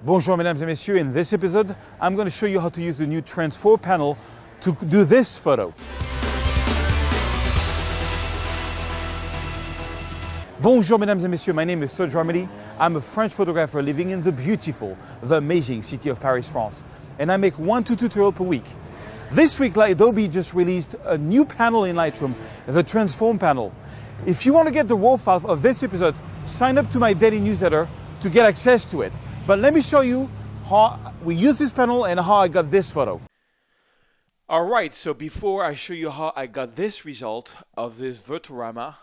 Bonjour mesdames et messieurs, in this episode I'm going to show you how to use the new transform panel to do this photo. Bonjour mesdames et messieurs, my name is Serge Armady. I'm a French photographer living in the beautiful, the amazing city of Paris, France. And I make 1 to 2 tutorials per week. This week Adobe just released a new panel in Lightroom, the transform panel. If you want to get the raw file of this episode, sign up to my daily newsletter to get access to it. But let me show you how we use this panel and how I got this photo. Alright, so before I show you how I got this result of this Vertorama,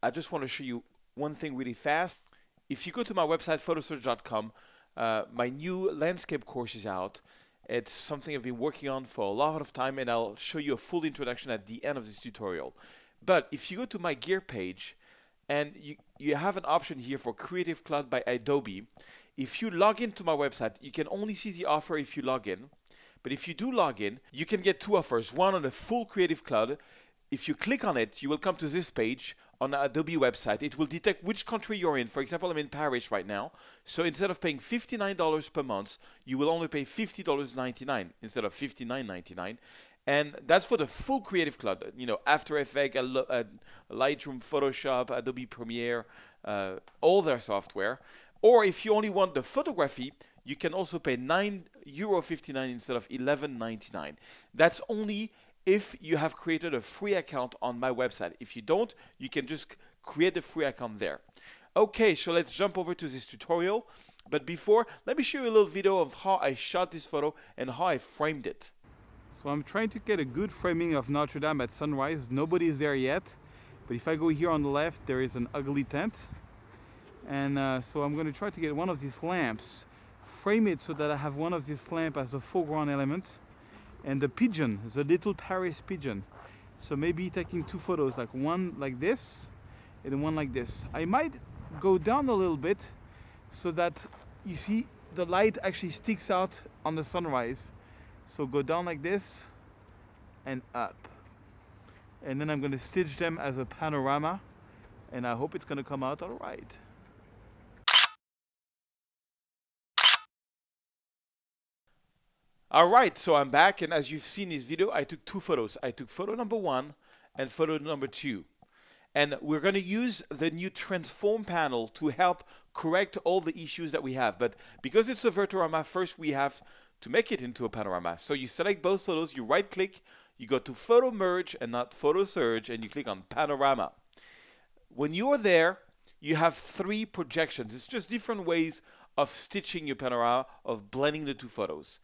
I just want to show you one thing really fast. If you go to my website, photosearch.com, my new landscape course is out. It's something I've been working on for a lot of time, and I'll show you a full introduction at the end of this tutorial. But if you go to my gear page, and you have an option here for Creative Cloud by Adobe. If you log into my website, you can only see the offer if you log in. But if you do log in, you can get two offers. One on the full Creative Cloud. If you click on it, you will come to this page on the Adobe website. It will detect which country you're in. For example, I'm in Paris right now. So instead of paying $59 per month, you will only pay $50.99 instead of $59.99. And that's for the full Creative Cloud. You know, After Effects, Lightroom, Photoshop, Adobe Premiere, all their software. Or if you only want the photography, you can also pay €9.59 instead of $11.99. That's only if you have created a free account on my website. If you don't, you can just create a free account there. Okay, so let's jump over to this tutorial. But before, let me show you a little video of how I shot this photo and how I framed it. So I'm trying to get a good framing of Notre Dame at sunrise. Nobody is there yet. But if I go here on the left, there is an ugly tent. And so I'm going to try to get one of these lamps, frame it so that I have one of these lamps as a foreground element, and the pigeon, the little Paris pigeon. So maybe taking two photos, like one like this and one like this. I might go down a little bit so that you see the light actually sticks out on the sunrise. So go down like this and up. And then I'm going to stitch them as a panorama, and I hope it's going to come out all right. Alright, so I'm back, and as you've seen in this video, I took two photos. I took photo number 1 and photo number 2. And we're going to use the new transform panel to help correct all the issues that we have. But because it's a Vertorama, first we have to make it into a panorama. So you select both photos, you right click, you go to Photomerge and not Photosurge, and you click on Panorama. When you are there, you have 3 projections. It's just different ways of stitching your panorama, of blending the two photos.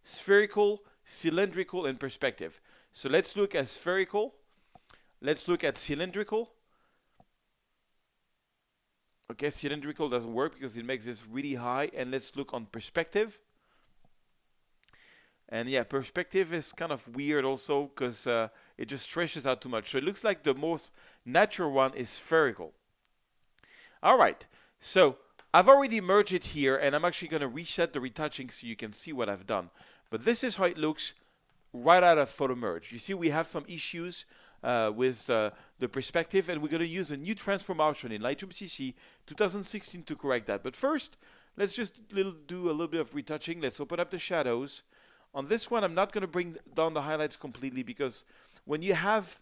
Spherical, cylindrical, and perspective. So let's look at spherical. Let's look at cylindrical. Okay, cylindrical doesn't work because it makes this really high. And let's look on perspective. And yeah, perspective is kind of weird also because it just stretches out too much. So it looks like the most natural one is spherical. All right, so I've already merged it here, and I'm actually going to reset the retouching so you can see what I've done. But this is how it looks right out of Photomerge. You see we have some issues with the perspective, and we're going to use a new transform option in Lightroom CC 2016 to correct that. But first, let's just do a little bit of retouching. Let's open up the shadows. On this one, I'm not going to bring down the highlights completely because when you have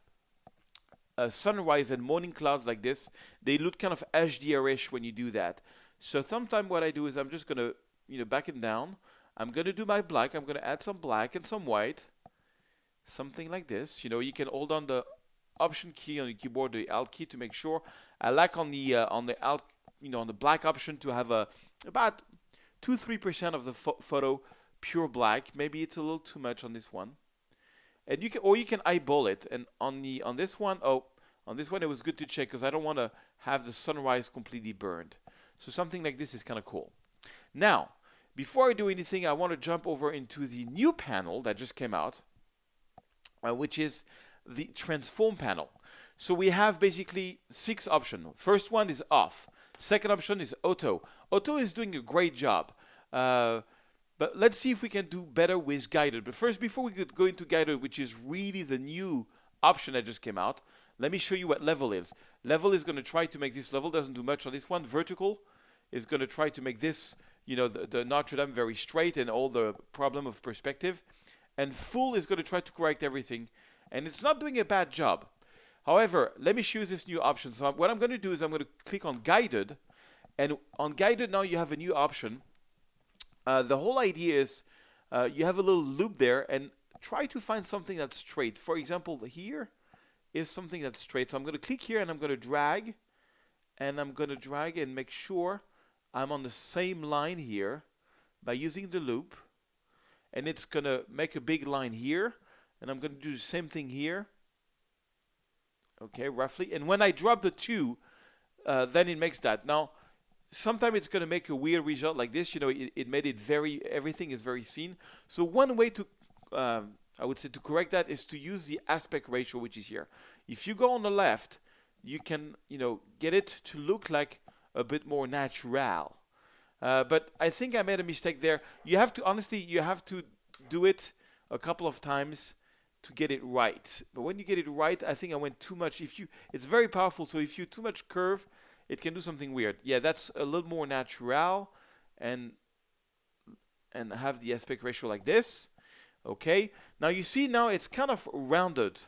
sunrise and morning clouds like this, they look kind of HDR-ish when you do that. So sometimes what I do is I'm just going to back it down. I'm going to do my black. I'm going to add some black and some white. Something like this. You know, you can hold on the Option key on the keyboard, the Alt key, to make sure. I like on the Alt, on the black option to have about 2-3% of the photo pure black. Maybe it's a little too much on this one. And you can eyeball it. And on this one it was good to check because I don't want to have the sunrise completely burned. So something like this is kind of cool. Now, before I do anything, I want to jump over into the new panel that just came out, which is the transform panel. So we have basically 6 options. First one is off. Second option is auto. Auto is doing a great job. But let's see if we can do better with guided. But first, before we go into guided, which is really the new option that just came out, let me show you what level is. Level is going to try to make this level, doesn't do much on this one. Vertical is going to try to make this, the Notre Dame very straight and all the problem of perspective. And full is going to try to correct everything. And it's not doing a bad job. However, let me choose this new option. So what I'm going to do is I'm going to click on guided. And on guided now you have a new option. The whole idea is you have a little loop there and try to find something that's straight. For example, here is something that's straight. So I'm going to click here and I'm going to drag. And I'm going to drag and make sure I'm on the same line here by using the loop. And it's going to make a big line here. And I'm going to do the same thing here. Okay, roughly. And when I drop the 2, then it makes that. Now, sometimes it's going to make a weird result like this. It made it everything is very seen. So one way to, I would say, to correct that is to use the aspect ratio, which is here. If you go on the left, you can, get it to look like a bit more natural. But I think I made a mistake there. You have to do it a couple of times to get it right. But when you get it right, I think I went too much. It's very powerful. So if you too much curve, it can do something weird. Yeah, that's a little more natural, and have the aspect ratio like this. Okay. Now you see it's kind of rounded.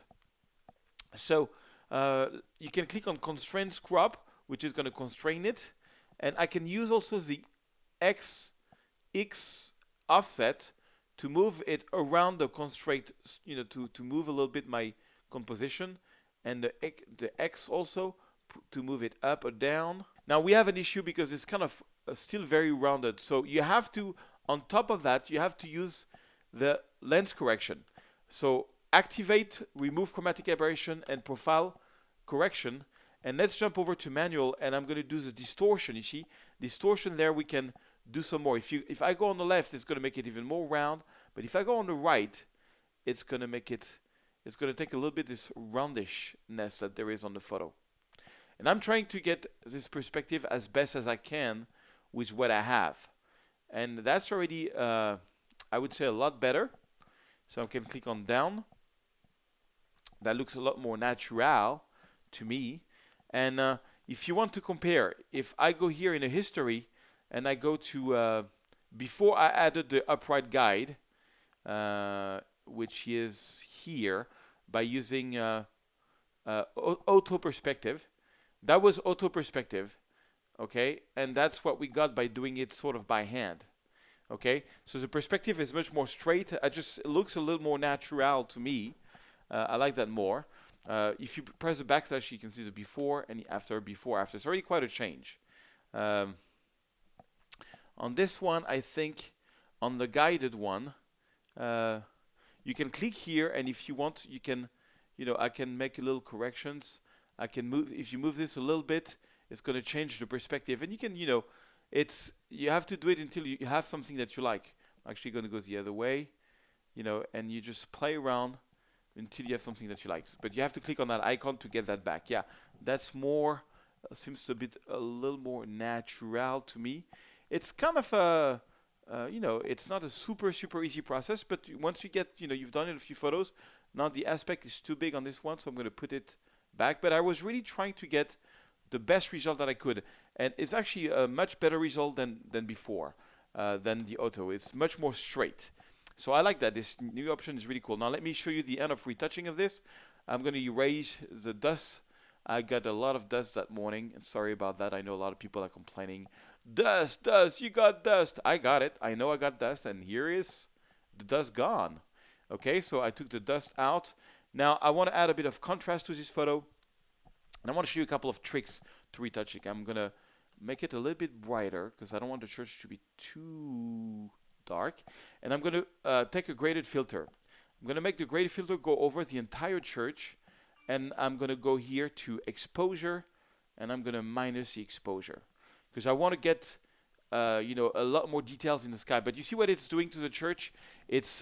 So you can click on constraint crop, which is going to constrain it, and I can use also the X offset to move it around the constraint, to move a little bit my composition, and the X also to move it up or down. Now we have an issue because it's kind of still very rounded. So you have to, on top of that, you have to use the lens correction. So activate, remove chromatic aberration and profile correction. And let's jump over to manual, and I'm going to do the distortion. You see, distortion there, we can do some more. If I go on the left, it's going to make it even more round. But if I go on the right, it's going to take a little bit this roundishness that there is on the photo. And I'm trying to get this perspective as best as I can with what I have. And that's already, I would say, a lot better. So I can click on down. That looks a lot more natural to me. And if you want to compare, if I go here in a history and I go to before I added the upright guide, which is here by using auto perspective. That was auto perspective, okay? And that's what we got by doing it sort of by hand, okay? So the perspective is much more straight. It looks a little more natural to me. I like that more. If you press the backslash, you can see the before and the after, before, after. It's already quite a change. On this one, I think on the guided one, you can click here, and if you want, you can, I can make a little corrections. I can move, if you move this a little bit, it's going to change the perspective. And you can, you have to do it until you have something that you like. I'm actually going to go the other way, and you just play around until you have something that you like. But you have to click on that icon to get that back. Yeah, that's more, seems a little more natural to me. It's kind of a, it's not a super easy process, but once you get, you've done it a few photos, now the aspect is too big on this one, so I'm going to put it back. But I was really trying to get the best result that I could, and it's actually a much better result than before, than the auto. It's much more straight. So I like that. This new option is really cool. Now let me show you the end of retouching of this. I'm going to erase the dust. I got a lot of dust that morning. Sorry about that. I know a lot of people are complaining. Dust, you got dust. I got it. I know I got dust, and here is the dust gone. Okay, so I took the dust out. Now I want to add a bit of contrast to this photo, and I want to show you a couple of tricks to retouch it. I'm going to make it a little bit brighter because I don't want the church to be too dark. And I'm going to take a graded filter. I'm going to make the graded filter go over the entire church, and I'm going to go here to exposure, and I'm going to minus the exposure because I want to get a lot more details in the sky. But you see what it's doing to the church? It's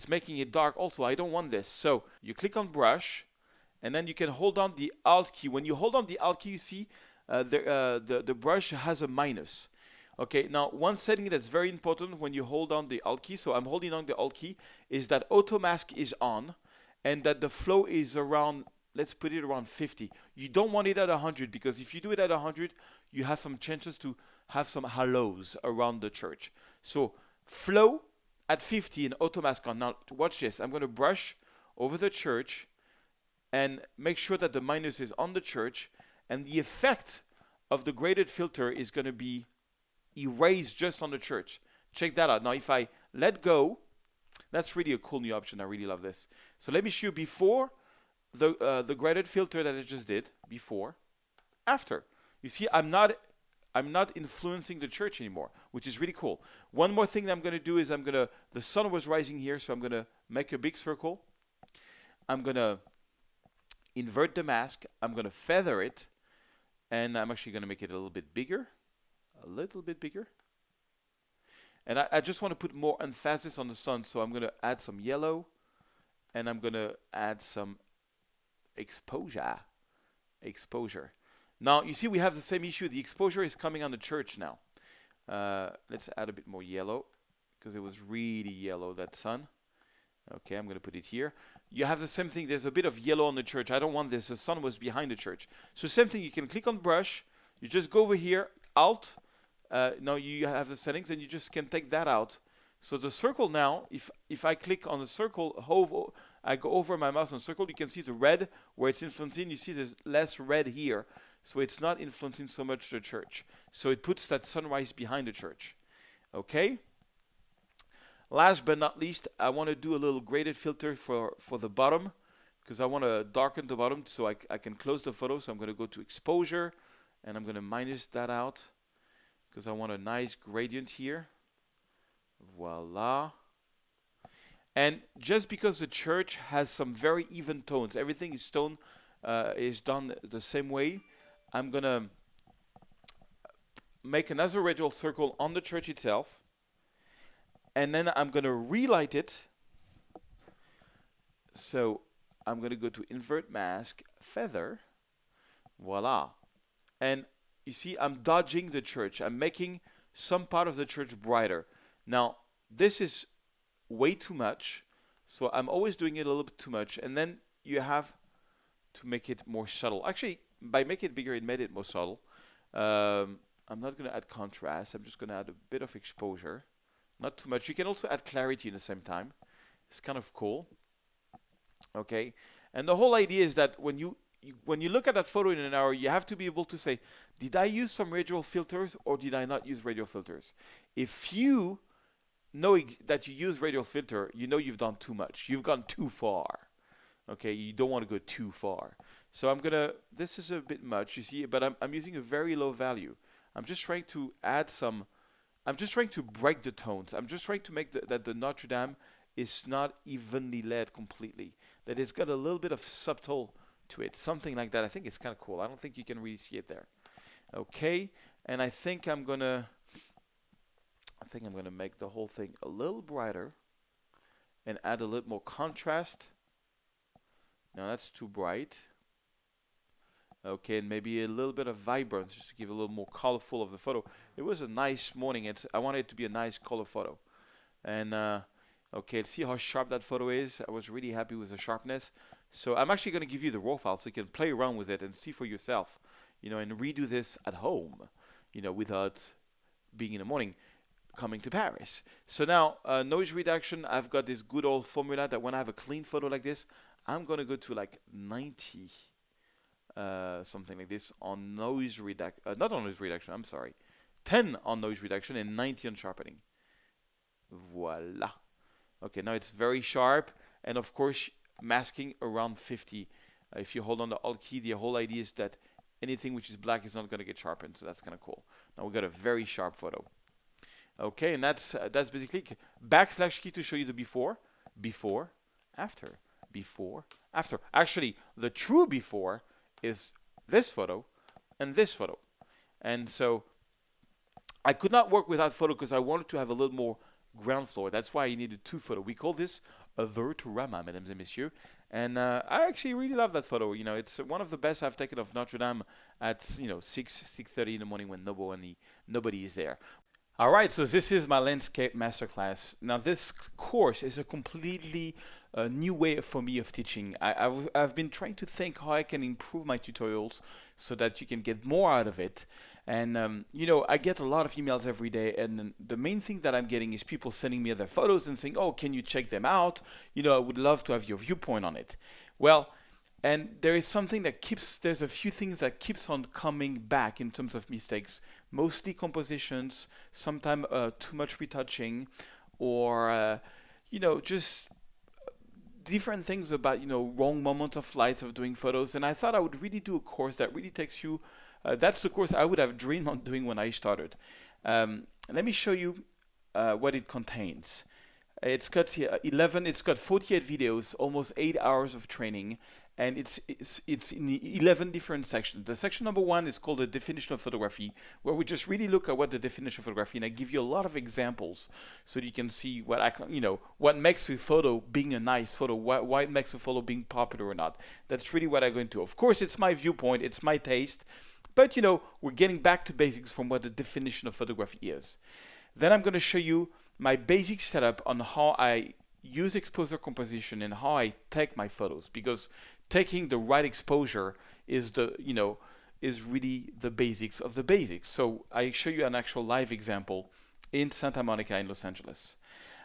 making it dark also. I don't want this. So you click on brush, and then you can hold down the Alt key. When you hold on the Alt key, you see the brush has a minus. Okay, now one setting that's very important when you hold on the Alt key, so I'm holding on the Alt key, is that auto mask is on, and that the flow is around, let's put it around 50. You don't want it at 100, because if you do it at 100, you have some chances to have some halos around the church. So flow at 50 and auto mask on. Now watch this. I'm going to brush over the church and make sure that the minus is on the church, and the effect of the graded filter is going to be erased just on the church. Check that out. Now if I let go, that's really a cool new option. I really love this. So let me show you before the graded filter that I just did, before, after. You see, I'm not influencing the church anymore, which is really cool. One more thing that I'm going to do is the sun was rising here, so I'm going to make a big circle. I'm going to invert the mask. I'm going to feather it, and I'm actually going to make it a little bit bigger. And I just want to put more emphasis on the sun, so I'm going to add some yellow, and I'm going to add some exposure. Now, you see we have the same issue. The exposure is coming on the church now. Let's add a bit more yellow, because it was really yellow, that sun. Okay, I'm going to put it here. You have the same thing. There's a bit of yellow on the church. I don't want this. The sun was behind the church. So same thing. You can click on brush. You just go over here, Alt. Now you have the settings, and you just can take that out. So the circle now, if I click on the circle, I go over my mouse on circle, you can see the red where it's influencing. You see there's less red here. So it's not influencing so much the church. So it puts that sunrise behind the church. Okay? Last but not least, I want to do a little graded filter for the bottom, because I want to darken the bottom so I can close the photo. So I'm going to go to exposure, and I'm going to minus that out, because I want a nice gradient here. Voila. And just because the church has some very even tones, everything is done the same way, I'm going to make another radial circle on the church itself. And then I'm going to relight it. So I'm going to go to invert mask, feather. Voila. And you see, I'm dodging the church. I'm making some part of the church brighter. Now, this is way too much. So I'm always doing it a little bit too much. And then you have to make it more subtle. Actually, by making it bigger, it made it more subtle. I'm not going to add contrast. I'm just going to add a bit of exposure. Not too much. You can also add clarity at the same time. It's kind of cool. Okay. And the whole idea is that when you look at that photo in an hour, you have to be able to say, did I use some radial filters or did I not use radial filters? If you know that you use radial filter, you know you've done too much. You've gone too far. Okay, you don't want to go too far. So this is a bit much, you see, but I'm using a very low value. I'm just trying to break the tones. I'm just trying to make that the Notre Dame is not evenly lit completely. That it's got a little bit of subtle to it, something like that. I think it's kind of cool. I don't think you can really see it there. Okay, and I think I'm gonna make the whole thing a little brighter and add a little more contrast. Now that's too bright. Okay, and maybe a little bit of vibrance just to give a little more colorful of the photo. It was a nice morning. I wanted it to be a nice color photo. And okay, see how sharp that photo is. I was really happy with the sharpness. So I'm actually going to give you the raw file so you can play around with it and see for yourself, and redo this at home, without being in the morning coming to Paris. So now noise reduction, I've got this good old formula that when I have a clean photo like this, I'm going to go to like 90. Something like this on noise reduction, not on noise reduction, I'm sorry, 10 on noise reduction and 90 on sharpening. Voila. Okay, now it's very sharp, and of course masking around 50. If you hold on the Alt key, the whole idea is that anything which is black is not going to get sharpened, so that's kind of cool. Now we got a very sharp photo. Okay, and that's basically / key to show you the before, after, before, after. Actually, the true before is this photo and this photo. And so I could not work with that photo because I wanted to have a little more ground floor. That's why I needed two photos. We call this a Vertorama, mesdames et messieurs. And I actually really love that photo. It's one of the best I've taken of Notre Dame at 6:30 in the morning when nobody is there. All right, so this is my landscape masterclass. Now this course is a completely new way for me of teaching. I've been trying to think how I can improve my tutorials so that you can get more out of it. And you know, I get a lot of emails every day, and the main thing that I'm getting is people sending me their photos and saying, "Oh, can you check them out? You know, I would love to have your viewpoint on it." Well, and there is something that there's a few things that keeps on coming back in terms of mistakes, mostly compositions, sometimes too much retouching, or you know, just different things about, you know, wrong moments of light of doing photos. And I thought I would really do a course that really takes you, that's the course I would have dreamed on doing when I started. Let me show you what it contains. It's got 48 videos, almost 8 hours of training, and it's in 11 different sections. The section number 1 is called the definition of photography, where we just really look at what the definition of photography, and I give you a lot of examples so that you can see what makes a photo being a nice photo, why it makes a photo being popular or not. That's really what I go into. Of course, it's my viewpoint, it's my taste, but you know, we're getting back to basics from what the definition of photography is. Then I'm going to show you my basic setup on how I use exposure composition and how I take my photos, because taking the right exposure is really the basics of the basics. So I show you an actual live example in Santa Monica in Los Angeles.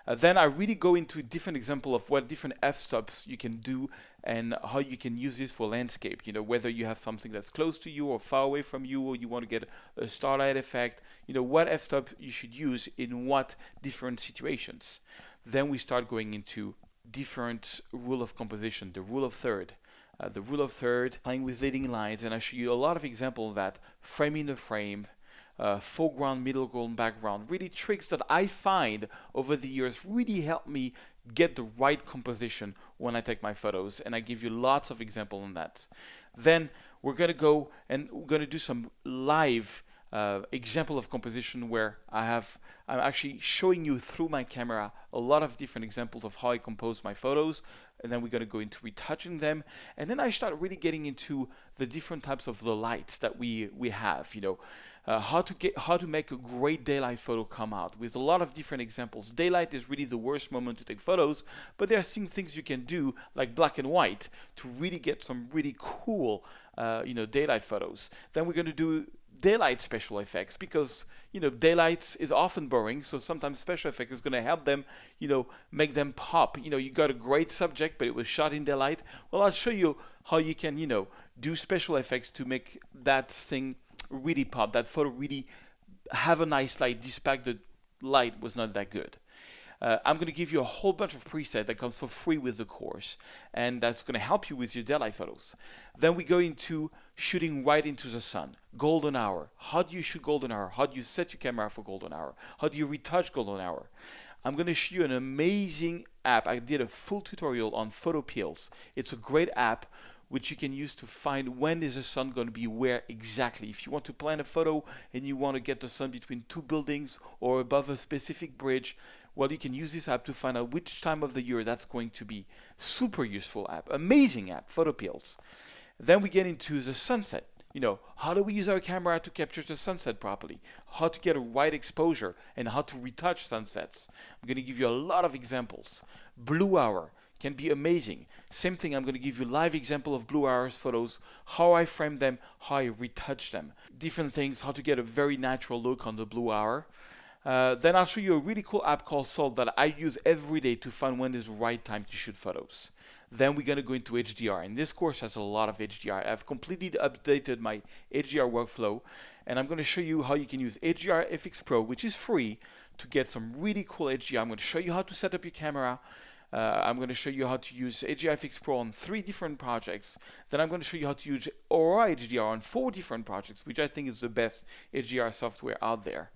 Then I really go into a different example of what different f-stops you can do and how you can use this for landscape. You know, whether you have something that's close to you or far away from you, or you want to get a starlight effect, you know, what f-stop you should use in what different situations. Then we start going into different rule of composition, the rule of third. The rule of third, playing with leading lines, and I show you a lot of examples of that, framing the frame, foreground, middle ground, background, really tricks that I find over the years really help me get the right composition when I take my photos, and I give you lots of examples on that. Then we're going to go and we're going to do some live example of composition where I'm actually showing you through my camera a lot of different examples of how I compose my photos, and then we're going to go into retouching them, and then I start really getting into the different types of the lights that we have, you know, how to make a great daylight photo come out with a lot of different examples. Daylight is really the worst moment to take photos, but there are some things you can do like black and white to really get some really cool daylight photos. Then we're going to do daylight special effects, because you know, daylight is often boring, so sometimes special effect is going to help them, you know, make them pop. You know, you got a great subject but it was shot in daylight. Well, I'll show you how you can, you know, do special effects to make that thing really pop, that photo really have a nice light despite the light was not that good. I'm going to give you a whole bunch of presets that comes for free with the course, and that's going to help you with your daylight photos. Then we go into shooting right into the sun, golden hour. How do you shoot golden hour? How do you set your camera for golden hour? How do you retouch golden hour? I'm going to show you an amazing app. I did a full tutorial on photo pills. It's a great app which you can use to find when is the sun going to be where exactly. If you want to plan a photo and you want to get the sun between two buildings or above a specific bridge, well, you can use this app to find out which time of the year that's going to be. Super useful app, amazing app, Photo Pills. Then we get into the sunset. You know, how do we use our camera to capture the sunset properly? How to get a right exposure and how to retouch sunsets. I'm going to give you a lot of examples. Blue hour can be amazing. Same thing, I'm going to give you a live example of blue hours photos, how I frame them, how I retouch them. Different things, how to get a very natural look on the blue hour. Then I'll show you a really cool app called Salt that I use every day to find when is the right time to shoot photos. Then we're going to go into HDR, and this course has a lot of HDR. I've completely updated my HDR workflow, and I'm going to show you how you can use HDR FX Pro, which is free, to get some really cool HDR. I'm going to show you how to set up your camera. I'm going to show you how to use HDR FX Pro on 3 different projects. Then I'm going to show you how to use Aurora HDR on 4 different projects, which I think is the best HDR software out there.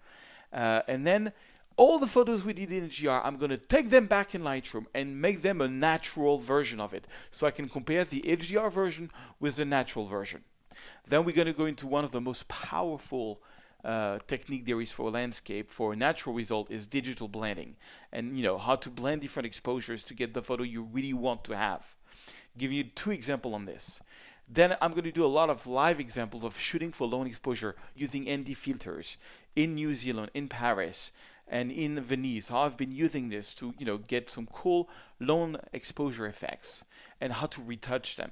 And then all the photos we did in HDR, I'm going to take them back in Lightroom and make them a natural version of it, so I can compare the HDR version with the natural version. Then we're going to go into one of the most powerful technique there is for landscape for a natural result is digital blending, and you know how to blend different exposures to get the photo you really want to have. Give you 2 examples on this. Then I'm going to do a lot of live examples of shooting for long exposure using ND filters in New Zealand, in Paris, and in Venice. How I've been using this to, you know, get some cool long exposure effects and how to retouch them.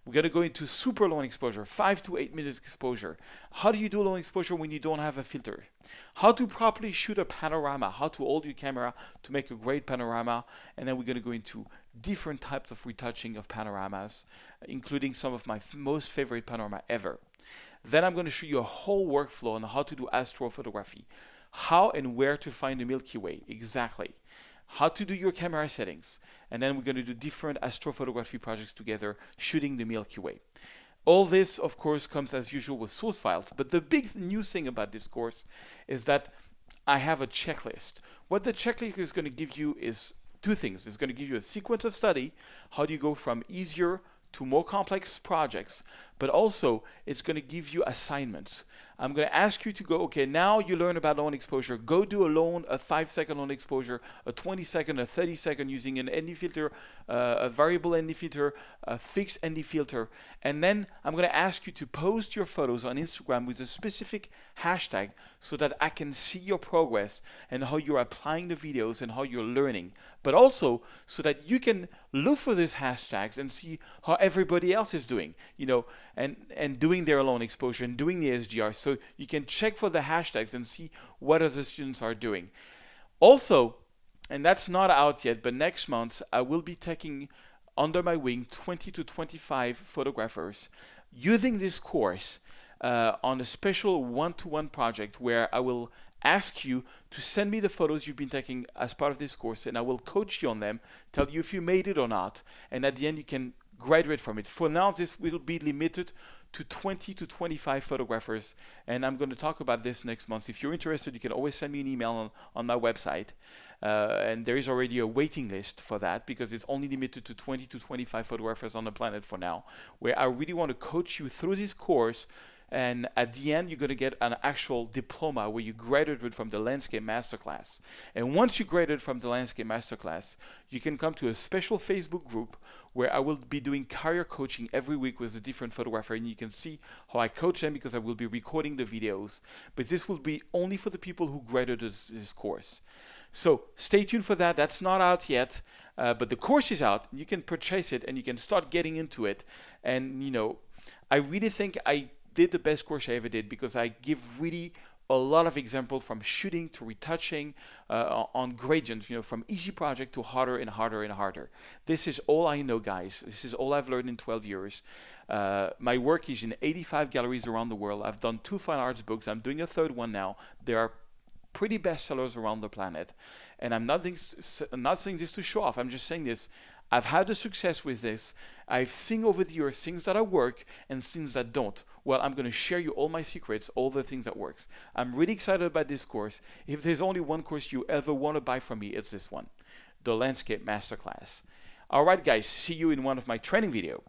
We're going to go into super long exposure, 5 to 8 minutes exposure. How do you do long exposure when you don't have a filter? How to properly shoot a panorama, how to hold your camera to make a great panorama. And then we're going to go into different types of retouching of panoramas, including some of my most favorite panorama ever. Then I'm going to show you a whole workflow on how to do astrophotography, how and where to find the Milky Way exactly, how to do your camera settings, and then we're going to do different astrophotography projects together, shooting the Milky Way. All this, of course, comes as usual with source files, but the big new thing about this course is that I have a checklist. What the checklist is going to give you is two things. It's going to give you a sequence of study, how do you go from easier to more complex projects, but also it's going to give you assignments. I'm going to ask you to go, okay, now you learn about long exposure, go do a 5-second long exposure, a 20-second, a 30-second using an ND filter, a variable ND filter, a fixed ND filter, and then I'm going to ask you to post your photos on Instagram with a specific hashtag so that I can see your progress and how you're applying the videos and how you're learning, but also so that you can look for these hashtags and see how everybody else is doing, and doing their long exposure and doing the SDR, so you can check for the hashtags and see what other students are doing. Also, and that's not out yet, but next month I will be taking under my wing 20 to 25 photographers using this course on a special one-to-one project where I will ask you to send me the photos you've been taking as part of this course, and I will coach you on them, tell you if you made it or not, and at the end you can graduate from it. For now, this will be limited to 20 to 25 photographers, and I'm going to talk about this next month. If you're interested, you can always send me an email on my website, and there is already a waiting list for that because it's only limited to 20 to 25 photographers on the planet for now, where I really want to coach you through this course. And at the end, you're going to get an actual diploma where you graduated from the Landscape Masterclass. And once you graduate from the Landscape Masterclass, you can come to a special Facebook group where I will be doing career coaching every week with a different photographer. And you can see how I coach them because I will be recording the videos. But this will be only for the people who graduated this course. So stay tuned for that. That's not out yet. But the course is out. You can purchase it and you can start getting into it. And, I really think I did the best course I ever did because I give really a lot of examples from shooting to retouching on gradients, from easy project to harder and harder and harder. This is all I know, guys. This is all I've learned in 12 years. My work is in 85 galleries around the world. I've done 2 fine arts books. I'm doing a 3rd one now. There are pretty bestsellers around the planet. And I'm not saying this to show off. I'm just saying this. I've had a success with this. I've seen over the years things that work and things that don't. Well, I'm going to share you all my secrets, all the things that works. I'm really excited about this course. If there's only one course you ever want to buy from me, it's this one, the Landscape Masterclass. All right, guys, see you in one of my training videos.